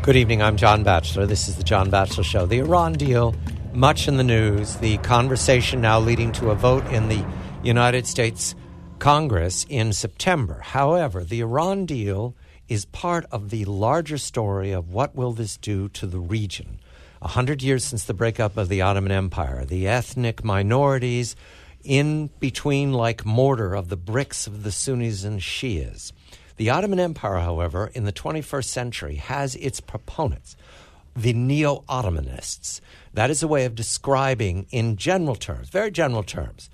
Good evening, I'm John Batchelor. This is the John Batchelor Show. The Iran deal, much in the news. The conversation now leading to a vote in the United States Congress in September. However, the Iran deal is part of the larger story of what will this do to the region. 100 years since the breakup of the Ottoman Empire, the ethnic minorities in between like mortar of the bricks of the Sunnis and Shias. The Ottoman Empire, however, in the 21st century has its proponents, the neo-Ottomanists. That is a way of describing in general terms, very general terms,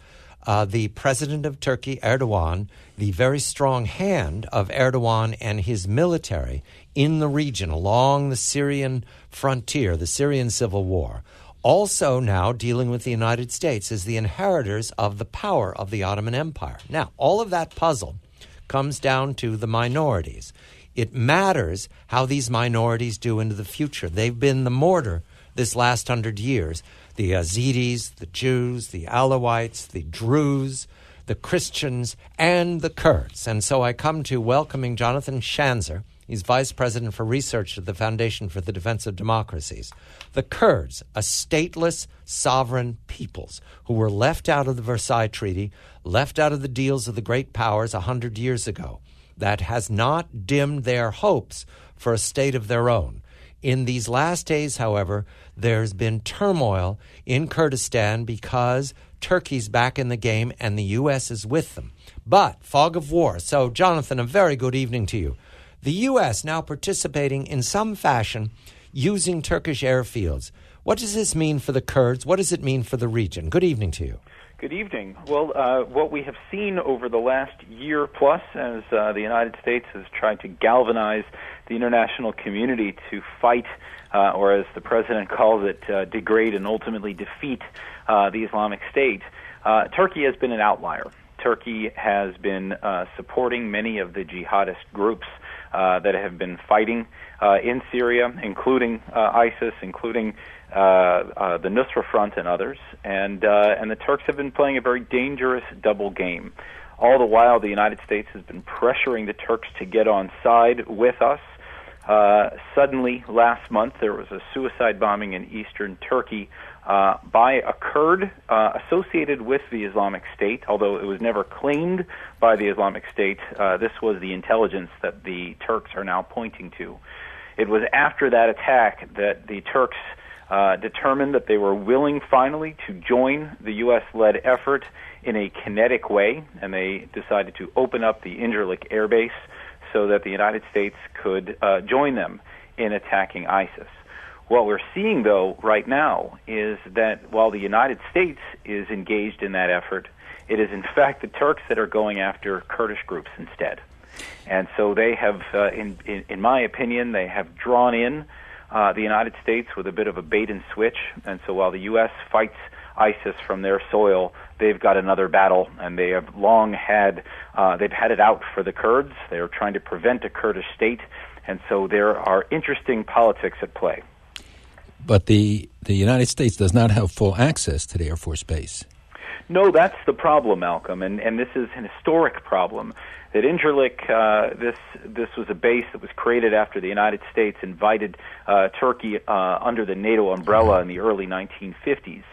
the president of Turkey, Erdogan, the very strong hand of Erdogan and his military in the region along the Syrian frontier, the Syrian civil war. Also now dealing with the United States as the inheritors of the power of the Ottoman Empire. Now, all of that puzzle comes down to the minorities. It matters how these minorities do into the future. They've been the mortar this last 100 years. The Yazidis, the Jews, the Alawites, the Druze, the Christians, and the Kurds. And so I come to welcoming Jonathan Schanzer. He's Vice President for Research at the Foundation for the Defense of Democracies. The Kurds, a stateless, sovereign peoples who were left out of the Versailles Treaty, left out of the deals of the great powers 100 years ago. That has not dimmed their hopes for a state of their own. In these last days, however, there's been turmoil in Kurdistan because Turkey's back in the game and the U.S. is with them. But fog of war. So, Jonathan, a very good evening to you. The U.S. now participating in some fashion using Turkish airfields. What does this mean for the Kurds? What does it mean for the region? Good evening to you. Good evening. Well, what we have seen over the last year plus as the United States has tried to galvanize the international community to fight, or as the president calls it, degrade and ultimately defeat the Islamic State, Turkey has been an outlier. Turkey has been supporting many of the jihadist groups that have been fighting in Syria, including ISIS, including the Nusra Front and others, and the Turks have been playing a very dangerous double game. All the while, the United States has been pressuring the Turks to get on side with us. Suddenly, last month, there was a suicide bombing in eastern Turkey by a Kurd associated with the Islamic State, although it was never claimed by the Islamic State. This was the intelligence that the Turks are now pointing to. It was after that attack that the Turks determined that they were willing finally to join the U.S.-led effort in a kinetic way, and they decided to open up the Incirlik air base so that the United States could join them in attacking ISIS. What we're seeing, though, right now is that while the United States is engaged in that effort, it is in fact the Turks that are going after Kurdish groups instead. And so they have, in my opinion, they have drawn in the United States with a bit of a bait and switch. And so while the U.S. fights ISIS from their soil, they've got another battle, and they have long had, they've had it out for the Kurds. They are trying to prevent a Kurdish state, and so there are interesting politics at play. But the United States does not have full access to the Air Force Base. No, that's the problem, Malcolm, and this is an historic problem. That Incirlik, this was a base that was created after the United States invited Turkey under the NATO umbrella in the early 1950s.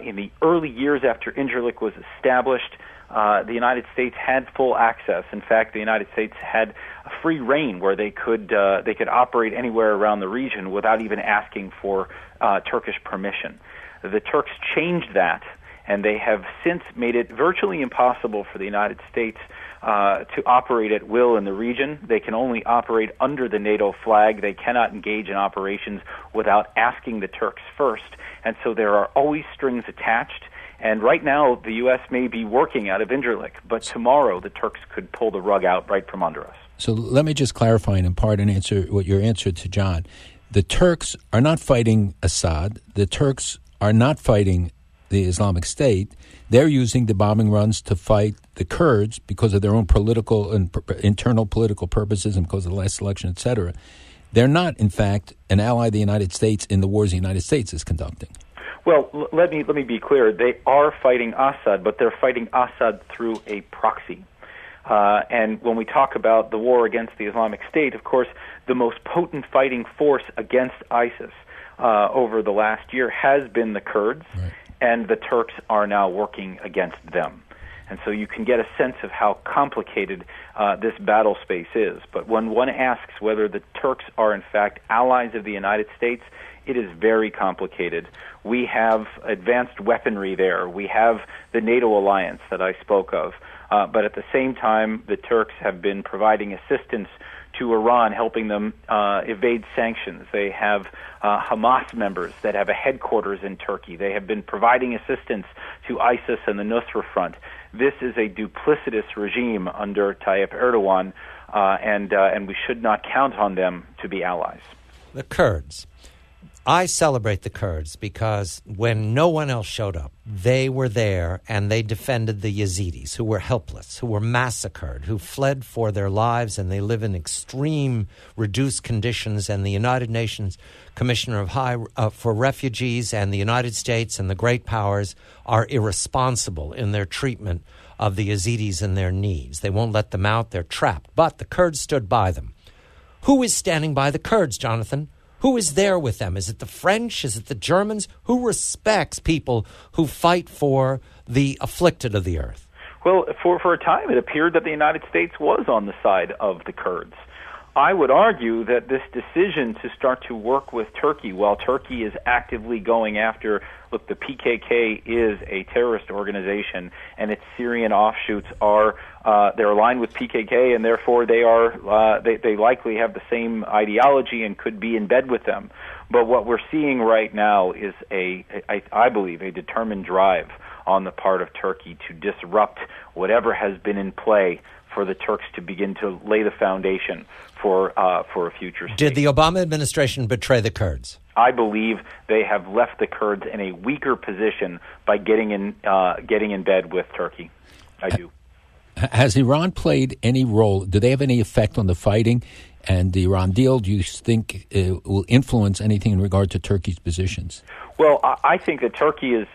In the early years after Incirlik was established, the United States had full access. In fact, the United States had a free reign where they could operate anywhere around the region without even asking for Turkish permission. The Turks changed that, and they have since made it virtually impossible for the United States to operate at will in the region. They can only operate under the NATO flag. They cannot engage in operations without asking the Turks first. And so there are always strings attached. And right now, the U.S. may be working out of Incirlik, but tomorrow the Turks could pull the rug out right from under us. So let me just clarify and in part answer what your answer to John. The Turks are not fighting Assad. The Turks are not fighting the Islamic State. They're using the bombing runs to fight the Kurds because of their own political and internal political purposes and because of the last election, et cetera. They're not, in fact, an ally of the United States in the wars the United States is conducting. Well, let me be clear. They are fighting Assad, but they're fighting Assad through a proxy. And when we talk about the war against the Islamic State, of course, the most potent fighting force against ISIS over the last year has been the Kurds, right. And the Turks are now working against them. And so you can get a sense of how complicated this battle space is. But when one asks whether the Turks are in fact allies of the United States, it is very complicated. We have advanced weaponry there. We have the NATO alliance that I spoke of. But at the same time, the Turks have been providing assistance to Iran, helping them evade sanctions. They have Hamas members that have a headquarters in Turkey. They have been providing assistance to ISIS and the Nusra Front. This is a duplicitous regime under Tayyip Erdogan, and we should not count on them to be allies. The Kurds. I celebrate the Kurds because when no one else showed up, they were there and they defended the Yazidis who were helpless, who were massacred, who fled for their lives, and they live in extreme reduced conditions. And the United Nations Commissioner for Refugees and the United States and the great powers are irresponsible in their treatment of the Yazidis and their needs. They won't let them out. They're trapped. But the Kurds stood by them. Who is standing by the Kurds, Jonathan? Who is there with them? Is it the French? Is it the Germans? Who respects people who fight for the afflicted of the earth? Well, for a time, it appeared that the United States was on the side of the Kurds. I would argue that this decision to start to work with Turkey, while Turkey is actively going after, look, the PKK is a terrorist organization, and its Syrian offshoots are they're aligned with PKK, and therefore they likely have the same ideology and could be in bed with them. But what we're seeing right now is I believe, a determined drive on the part of Turkey to disrupt whatever has been in play for the Turks to begin to lay the foundation for a future state. Did the Obama administration betray the Kurds? I believe they have left the Kurds in a weaker position by getting in bed with Turkey. I do. Has Iran played any role? Do they have any effect on the fighting and the Iran deal? Do you think it will influence anything in regard to Turkey's positions? Well, I think that Turkey is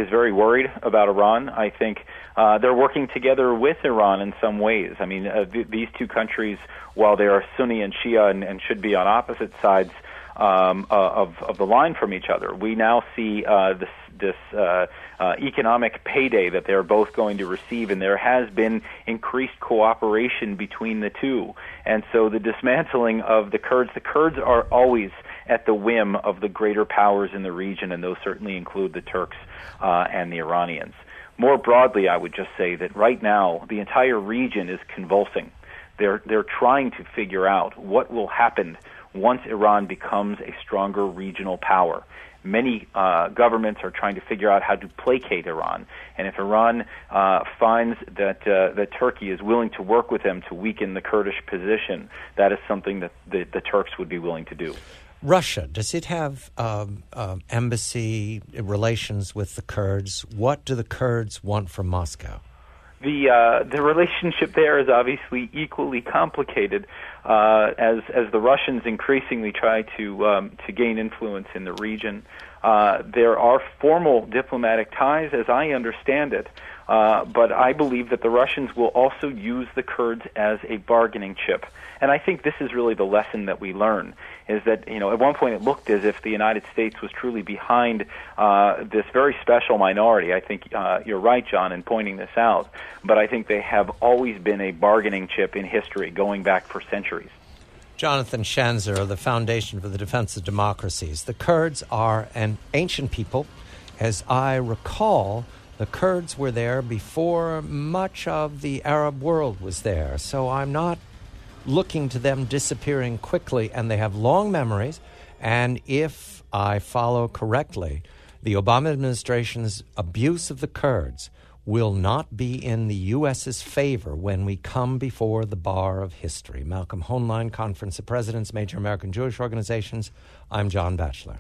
very worried about Iran. I think they're working together with Iran in some ways. I mean, these two countries, while they are Sunni and Shia and should be on opposite sides of the line from each other, we now see this economic payday that they're both going to receive, and there has been increased cooperation between the two. And so the dismantling of the Kurds are always at the whim of the greater powers in the region, and those certainly include the Turks and the Iranians. More broadly, I would just say that right now the entire region is convulsing. They're trying to figure out what will happen once Iran becomes a stronger regional power. Many governments are trying to figure out how to placate Iran, and if Iran finds that Turkey is willing to work with them to weaken the Kurdish position, that is something that the Turks would be willing to do. Russia, does it have embassy relations with the Kurds? What do the Kurds want from Moscow? The relationship there is obviously equally complicated as the Russians increasingly try to gain influence in the region. There are formal diplomatic ties, as I understand it, but I believe that the Russians will also use the Kurds as a bargaining chip. And I think this is really the lesson that we learn, is that, at one point it looked as if the United States was truly behind this very special minority. I think you're right, John, in pointing this out. But I think they have always been a bargaining chip in history, going back for centuries. Jonathan Schanzer of the Foundation for the Defense of Democracies. The Kurds are an ancient people. As I recall, the Kurds were there before much of the Arab world was there. So I'm not looking to them disappearing quickly, and they have long memories. And if I follow correctly, the Obama administration's abuse of the Kurds will not be in the U.S.'s favor when we come before the bar of history. Malcolm Hoenlein, Conference of Presidents, Major American Jewish Organizations. I'm John Batchelor.